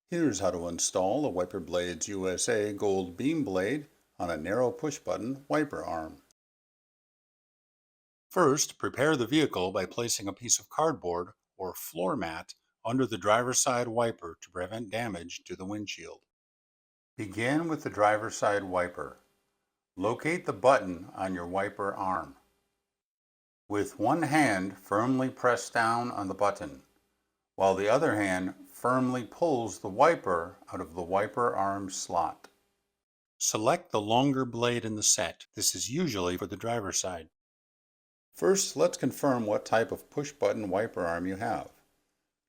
Here's how to install a WiperBlades USA gold beam blade on a narrow push-button wiper arm. First, prepare the vehicle by placing a piece of cardboard or floor mat under the driver's side wiper to prevent damage to the windshield. Begin with the driver's side wiper. Locate the button on your wiper arm. With one hand, firmly press down on the button, while the other hand firmly pulls the wiper out of the wiper arm slot. Select the longer blade in the set. This is usually for the driver's side. First, let's confirm what type of push-button wiper arm you have.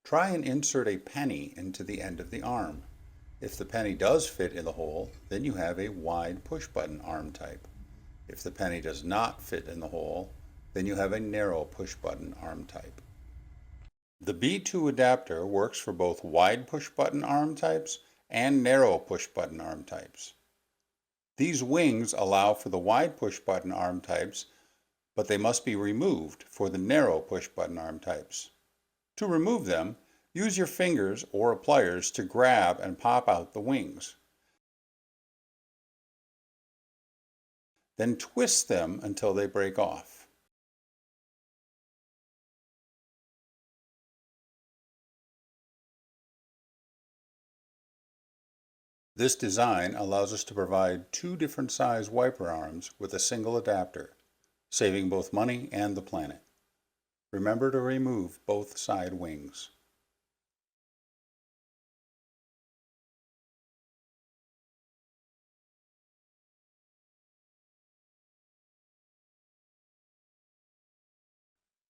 Try and insert a penny into the end of the arm. If the penny does fit in the hole, then you have a wide push-button arm type. If the penny does not fit in the hole, then you have a narrow push-button arm type. The B2 adapter works for both wide push-button arm types and narrow push-button arm types. These wings allow for the wide push-button arm types, but they must be removed for the narrow push-button arm types. To remove them, use your fingers or pliers to grab and pop out the wings. Then twist them until they break off. This design allows us to provide two different size wiper arms with a single adapter, saving both money and the planet. Remember to remove both side wings.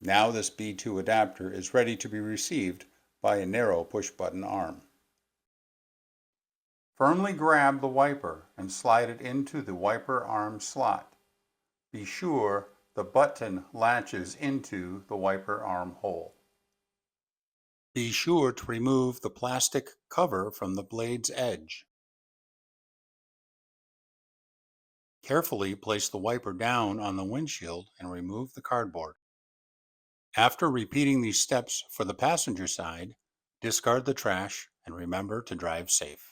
Now this B2 adapter is ready to be received by a narrow push-button arm. Firmly grab the wiper and slide it into the wiper arm slot. Be sure the button latches into the wiper arm hole. Be sure to remove the plastic cover from the blade's edge. Carefully place the wiper down on the windshield and remove the cardboard. After repeating these steps for the passenger side, discard the trash and remember to drive safe.